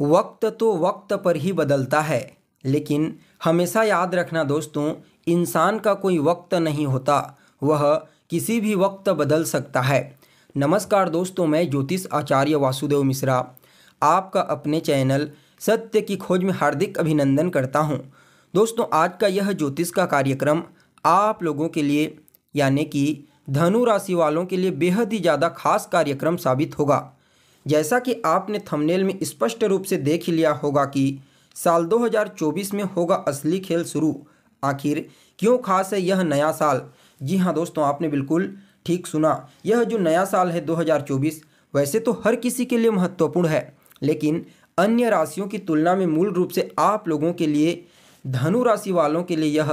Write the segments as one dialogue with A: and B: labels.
A: वक्त तो वक्त पर ही बदलता है, लेकिन हमेशा याद रखना दोस्तों, इंसान का कोई वक्त नहीं होता, वह किसी भी वक्त बदल सकता है। नमस्कार दोस्तों, मैं ज्योतिष आचार्य वासुदेव मिश्रा आपका अपने चैनल सत्य की खोज में हार्दिक अभिनंदन करता हूं। दोस्तों, आज का यह ज्योतिष का कार्यक्रम आप लोगों के लिए यानी कि धनु राशि वालों के लिए बेहद ही ज़्यादा खास कार्यक्रम साबित होगा। जैसा कि आपने थंबनेल में स्पष्ट रूप से देख ही लिया होगा कि साल 2024 में होगा असली खेल शुरू। आखिर क्यों खास है यह नया साल? जी हाँ दोस्तों, आपने बिल्कुल ठीक सुना। यह जो नया साल है 2024 वैसे तो हर किसी के लिए महत्वपूर्ण है, लेकिन अन्य राशियों की तुलना में मूल रूप से आप लोगों के लिए, धनु राशि वालों के लिए यह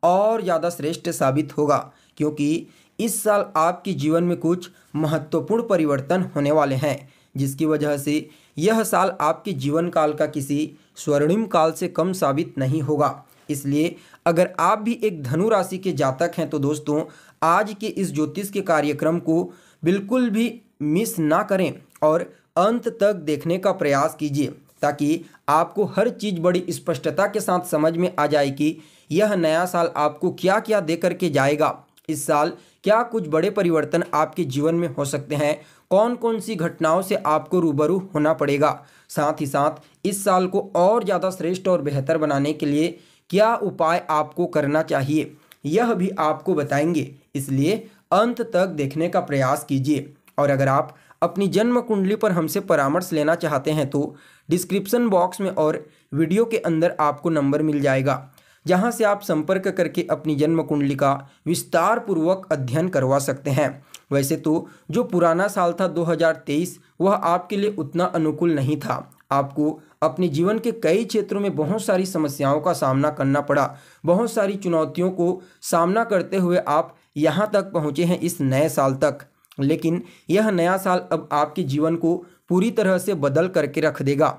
A: और ज़्यादा श्रेष्ठ साबित होगा, क्योंकि इस साल आपके जीवन में कुछ महत्वपूर्ण परिवर्तन होने वाले हैं, जिसकी वजह से यह साल आपके जीवन काल का किसी स्वर्णिम काल से कम साबित नहीं होगा। इसलिए अगर आप भी एक धनु राशि के जातक हैं तो दोस्तों, आज के इस ज्योतिष के कार्यक्रम को बिल्कुल भी मिस ना करें और अंत तक देखने का प्रयास कीजिए, ताकि आपको हर चीज़ बड़ी स्पष्टता के साथ समझ में आ जाए कि यह नया साल आपको क्या क्या दे करके जाएगा। इस साल क्या कुछ बड़े परिवर्तन आपके जीवन में हो सकते हैं, कौन कौन सी घटनाओं से आपको रूबरू होना पड़ेगा, साथ ही साथ इस साल को और ज़्यादा श्रेष्ठ और बेहतर बनाने के लिए क्या उपाय आपको करना चाहिए, यह भी आपको बताएंगे। इसलिए अंत तक देखने का प्रयास कीजिए। और अगर आप अपनी जन्म कुंडली पर हमसे परामर्श लेना चाहते हैं तो डिस्क्रिप्शन बॉक्स में और वीडियो के अंदर आपको नंबर मिल जाएगा, जहां से आप संपर्क करके अपनी जन्म कुंडली का विस्तार पूर्वक अध्ययन करवा सकते हैं। वैसे तो जो पुराना साल था 2023 वह आपके लिए उतना अनुकूल नहीं था। आपको अपने जीवन के कई क्षेत्रों में बहुत सारी समस्याओं का सामना करना पड़ा, बहुत सारी चुनौतियों को सामना करते हुए आप यहाँ तक पहुँचे हैं इस नए साल तक। लेकिन यह नया साल अब आपके जीवन को पूरी तरह से बदल करके रख देगा।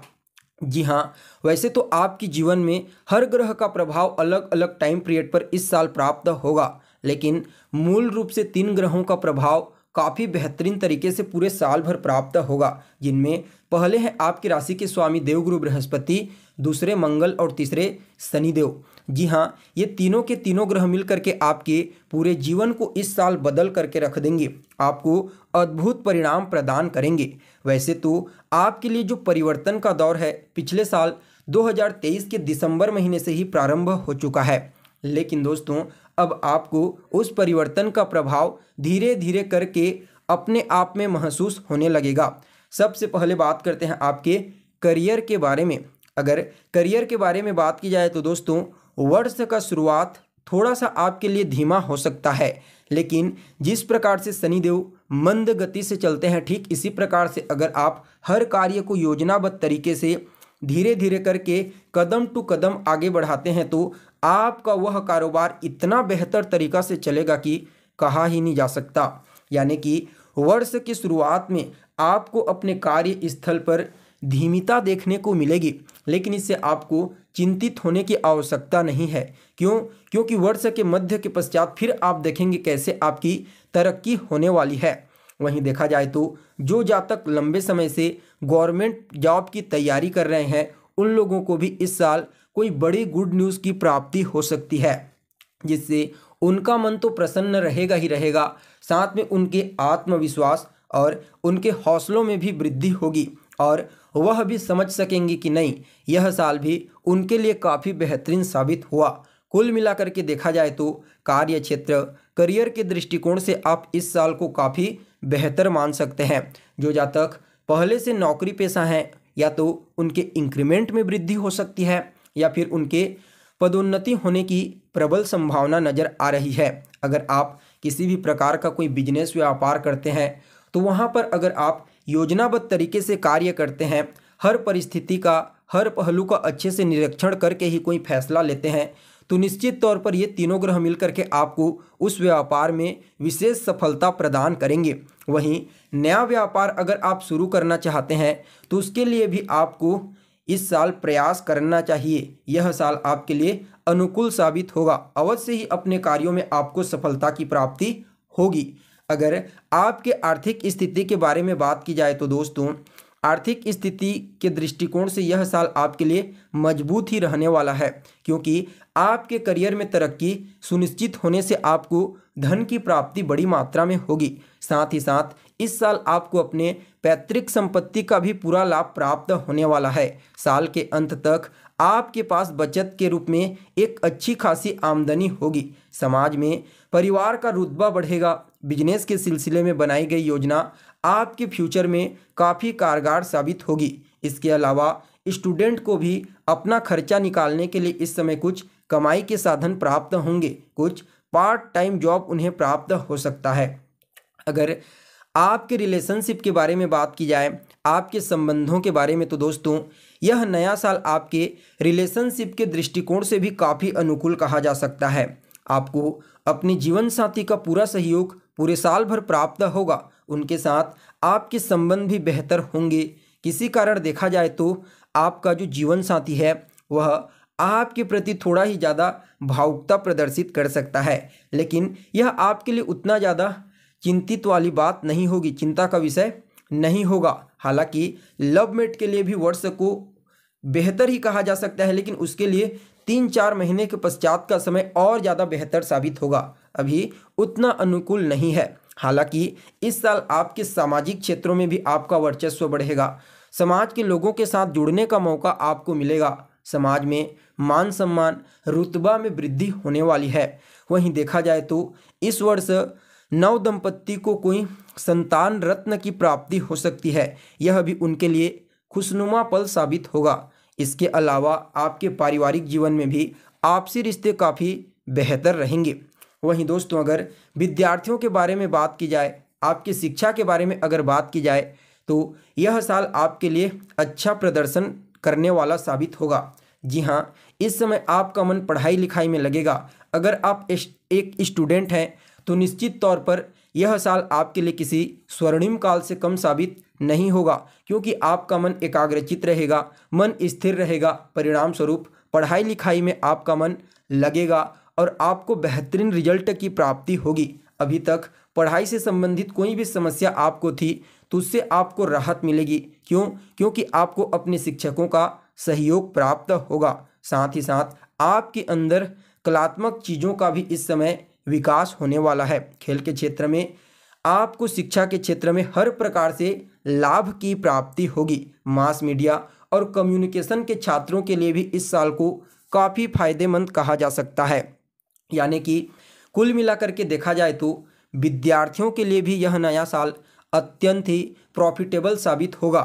A: जी हाँ, वैसे तो आपके जीवन में हर ग्रह का प्रभाव अलग अलग टाइम पीरियड पर इस साल प्राप्त होगा, लेकिन मूल रूप से 3 ग्रहों का प्रभाव काफ़ी बेहतरीन तरीके से पूरे साल भर प्राप्त होगा, जिनमें पहले हैं आपकी राशि के स्वामी देवगुरु बृहस्पति, दूसरे मंगल और तीसरे शनिदेव। जी हाँ, ये तीनों के तीनों ग्रह मिल करके आपके पूरे जीवन को इस साल बदल करके रख देंगे, आपको अद्भुत परिणाम प्रदान करेंगे। वैसे तो आपके लिए जो परिवर्तन का दौर है पिछले साल 2023 के दिसंबर महीने से ही प्रारंभ हो चुका है, लेकिन दोस्तों अब आपको उस परिवर्तन का प्रभाव धीरे धीरे करके अपने आप में महसूस होने लगेगा। सबसे पहले बात करते हैं आपके करियर के बारे में। अगर करियर के बारे में बात की जाए तो दोस्तों, वर्ष का शुरुआत थोड़ा सा आपके लिए धीमा हो सकता है, लेकिन जिस प्रकार से शनिदेव मंद गति से चलते हैं, ठीक इसी प्रकार से अगर आप हर कार्य को योजनाबद्ध तरीके से धीरे धीरे करके कदम टू कदम आगे बढ़ाते हैं तो आपका वह कारोबार इतना बेहतर तरीका से चलेगा कि कहा ही नहीं जा सकता। यानी कि वर्ष की शुरुआत में आपको अपने कार्य स्थल पर धीमिता देखने को मिलेगी, लेकिन इससे आपको चिंतित होने की आवश्यकता नहीं है। क्यों? क्योंकि वर्ष के मध्य के पश्चात फिर आप देखेंगे कैसे आपकी तरक्की होने वाली है। वहीं देखा जाए तो जो जातक लंबे समय से गवर्नमेंट जॉब की तैयारी कर रहे हैं, उन लोगों को भी इस साल कोई बड़ी गुड न्यूज़ की प्राप्ति हो सकती है, जिससे उनका मन तो प्रसन्न रहेगा ही रहेगा, साथ में उनके आत्मविश्वास और उनके हौसलों में भी वृद्धि होगी और वह भी समझ सकेंगे कि नहीं, यह साल भी उनके लिए काफ़ी बेहतरीन साबित हुआ। कुल मिलाकर के देखा जाए तो कार्य क्षेत्र, करियर के दृष्टिकोण से आप इस साल को काफ़ी बेहतर मान सकते हैं। जो जातक पहले से नौकरी पेशा हैं, या तो उनके इंक्रीमेंट में वृद्धि हो सकती है या फिर उनके पदोन्नति होने की प्रबल संभावना नज़र आ रही है। अगर आप किसी भी प्रकार का कोई बिजनेस व्यापार करते हैं तो वहाँ पर अगर आप योजनाबद्ध तरीके से कार्य करते हैं, हर परिस्थिति का, हर पहलू का अच्छे से निरीक्षण करके ही कोई फैसला लेते हैं, तो निश्चित तौर पर ये तीनों ग्रह मिलकर के आपको उस व्यापार में विशेष सफलता प्रदान करेंगे। वहीं नया व्यापार अगर आप शुरू करना चाहते हैं तो उसके लिए भी आपको इस साल प्रयास करना चाहिए। यह साल आपके लिए अनुकूल साबित होगा, अवश्य ही अपने कार्यों में आपको सफलता की प्राप्ति होगी। अगर आपके आर्थिक स्थिति के बारे में बात की जाए तो दोस्तों, आर्थिक स्थिति के दृष्टिकोण से यह साल आपके लिए मजबूत ही रहने वाला है, क्योंकि आपके करियर में तरक्की सुनिश्चित होने से आपको धन की प्राप्ति बड़ी मात्रा में होगी। साथ ही साथ इस साल आपको अपने पैतृक संपत्ति का भी पूरा लाभ प्राप्त होने वाला है। साल के अंत तक आपके पास बचत के रूप में एक अच्छी खासी आमदनी होगी। समाज में परिवार का रुतबा बढ़ेगा। बिजनेस के सिलसिले में बनाई गई योजना आपके फ्यूचर में काफ़ी कारगर साबित होगी। इसके अलावा स्टूडेंट को भी अपना खर्चा निकालने के लिए इस समय कुछ कमाई के साधन प्राप्त होंगे। कुछ पार्ट टाइम जॉब उन्हें प्राप्त हो सकता है। अगर आपके रिलेशनशिप के बारे में बात की जाए, आपके संबंधों के बारे में, तो दोस्तों यह नया साल आपके रिलेशनशिप के दृष्टिकोण से भी काफ़ी अनुकूल कहा जा सकता है। आपको अपने जीवन साथी का पूरा सहयोग पूरे साल भर प्राप्त होगा। उनके साथ आपके संबंध भी बेहतर होंगे। किसी कारण देखा जाए तो आपका जो जीवन साथी है वह आपके प्रति थोड़ा ही ज़्यादा भावुकता प्रदर्शित कर सकता है, लेकिन यह आपके लिए उतना ज़्यादा चिंतित वाली बात नहीं होगी, चिंता का विषय नहीं होगा। हालांकि लव मेट के लिए भी वर्ष को बेहतर ही कहा जा सकता है, लेकिन उसके लिए 3-4 महीने के पश्चात का समय और ज़्यादा बेहतर साबित होगा। अभी उतना अनुकूल नहीं है। हालांकि इस साल आपके सामाजिक क्षेत्रों में भी आपका वर्चस्व बढ़ेगा। समाज के लोगों के साथ जुड़ने का मौका आपको मिलेगा। समाज में मान सम्मान, रुतबा में वृद्धि होने वाली है। वहीं देखा जाए तो इस वर्ष नव दंपत्ति को कोई संतान रत्न की प्राप्ति हो सकती है। यह भी उनके लिए खुशनुमा पल साबित होगा। इसके अलावा आपके पारिवारिक जीवन में भी आपसी रिश्ते काफ़ी बेहतर रहेंगे। वहीं दोस्तों अगर विद्यार्थियों के बारे में बात की जाए, आपकी शिक्षा के बारे में अगर बात की जाए, तो यह साल आपके लिए अच्छा प्रदर्शन करने वाला साबित होगा। जी हाँ, इस समय आपका मन पढ़ाई लिखाई में लगेगा। अगर आप एक स्टूडेंट हैं तो निश्चित तौर पर यह साल आपके लिए किसी स्वर्णिम काल से कम साबित नहीं होगा, क्योंकि आपका मन एकाग्रचित रहेगा, मन स्थिर रहेगा। परिणाम स्वरूप पढ़ाई लिखाई में आपका मन लगेगा और आपको बेहतरीन रिजल्ट की प्राप्ति होगी। अभी तक पढ़ाई से संबंधित कोई भी समस्या आपको थी तो उससे आपको राहत मिलेगी। क्यों? क्योंकि आपको अपने शिक्षकों का सहयोग प्राप्त होगा। साथ ही साथ आपके अंदर कलात्मक चीज़ों का भी इस समय विकास होने वाला है। खेल के क्षेत्र में आपको शिक्षा के क्षेत्र में हर प्रकार से लाभ की प्राप्ति होगी। मास मीडिया और कम्युनिकेशन के छात्रों के लिए भी इस साल को काफ़ी फायदेमंद कहा जा सकता है। यानी कि कुल मिलाकर के देखा जाए तो विद्यार्थियों के लिए भी यह नया साल अत्यंत ही प्रॉफिटेबल साबित होगा।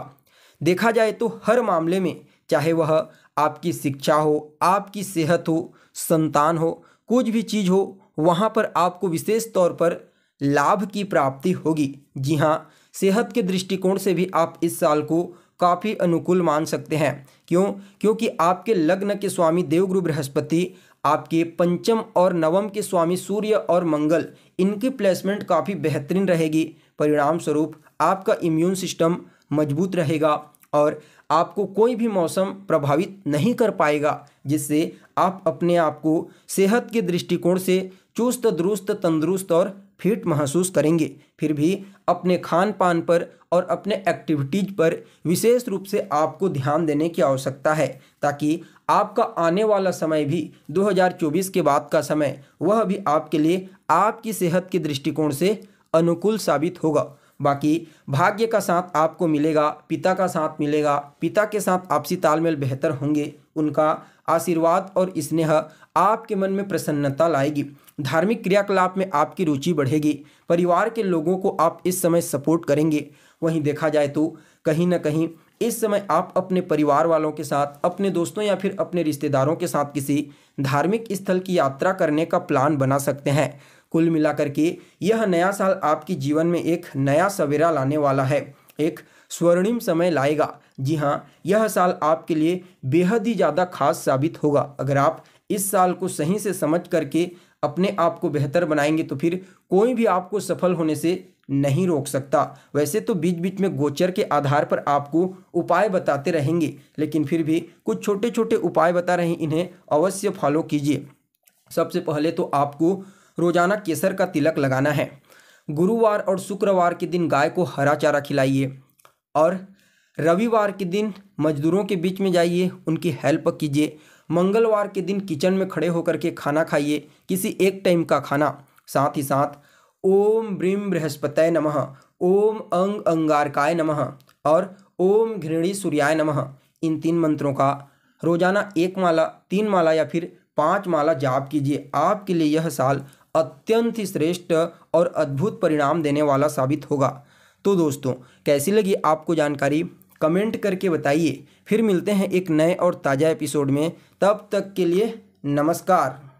A: देखा जाए तो हर मामले में, चाहे वह आपकी शिक्षा हो, आपकी सेहत हो, संतान हो, कुछ भी चीज़ हो, वहाँ पर आपको विशेष तौर पर लाभ की प्राप्ति होगी। जी हाँ, सेहत के दृष्टिकोण से भी आप इस साल को काफ़ी अनुकूल मान सकते हैं। क्यों? क्योंकि आपके लग्न के स्वामी देवगुरु बृहस्पति, आपके पंचम और नवम के स्वामी सूर्य और मंगल, इनकी प्लेसमेंट काफ़ी बेहतरीन रहेगी। परिणाम स्वरूप आपका इम्यून सिस्टम मजबूत रहेगा और आपको कोई भी मौसम प्रभावित नहीं कर पाएगा, जिससे आप अपने आप को सेहत के दृष्टिकोण से चुस्त दुरुस्त तंदुरुस्त और फिट महसूस करेंगे। फिर भी अपने खान पान पर और अपने एक्टिविटीज पर विशेष रूप से आपको ध्यान देने की आवश्यकता है, ताकि आपका आने वाला समय भी 2024 के बाद का समय वह भी आपके लिए आपकी सेहत के दृष्टिकोण से अनुकूल साबित होगा। बाकी भाग्य का साथ आपको मिलेगा, पिता का साथ मिलेगा, पिता के साथ आपसी तालमेल बेहतर होंगे, उनका आशीर्वाद और स्नेह आपके मन में प्रसन्नता लाएगी। धार्मिक क्रियाकलाप में आपकी रुचि बढ़ेगी। परिवार के लोगों को आप इस समय सपोर्ट करेंगे। वहीं देखा जाए तो कहीं ना कहीं इस समय आप अपने परिवार वालों के साथ, अपने दोस्तों या फिर अपने रिश्तेदारों के साथ किसी धार्मिक स्थल की यात्रा करने का प्लान बना सकते हैं। कुल मिलाकर के यह नया साल आपके जीवन में एक नया सवेरा लाने वाला है, एक स्वर्णिम समय लाएगा। जी हाँ, यह साल आपके लिए बेहद ही ज़्यादा खास साबित होगा। अगर आप इस साल को सही से समझ करके अपने आप को बेहतर बनाएंगे तो फिर कोई भी आपको सफल होने से नहीं रोक सकता। वैसे तो बीच बीच में गोचर के आधार पर आपको उपाय बताते रहेंगे, लेकिन फिर भी कुछ छोटे छोटे उपाय बता रहे हैं, इन्हें अवश्य फॉलो कीजिए। सबसे पहले तो आपको रोजाना केसर का तिलक लगाना है। गुरुवार और शुक्रवार के दिन गाय को हरा चारा खिलाइए और रविवार के दिन मजदूरों के बीच में जाइए, उनकी हेल्प कीजिए। मंगलवार के दिन किचन में खड़े होकर के खाना खाइए, किसी एक टाइम का खाना। साथ ही साथ ओम ब्रीम बृहस्पतये नमः, ओम अंग अंगारकाय नमः और ओम घृणी सूर्याय नमः, इन 3 मंत्रों का रोजाना 1 माला, 3 माला या फिर 5 माला जाप कीजिए। आपके लिए यह साल अत्यंत ही श्रेष्ठ और अद्भुत परिणाम देने वाला साबित होगा। तो दोस्तों, कैसी लगी आपको जानकारी, कमेंट करके बताइए। फिर मिलते हैं एक नए और ताज़ा एपिसोड में। तब तक के लिए नमस्कार।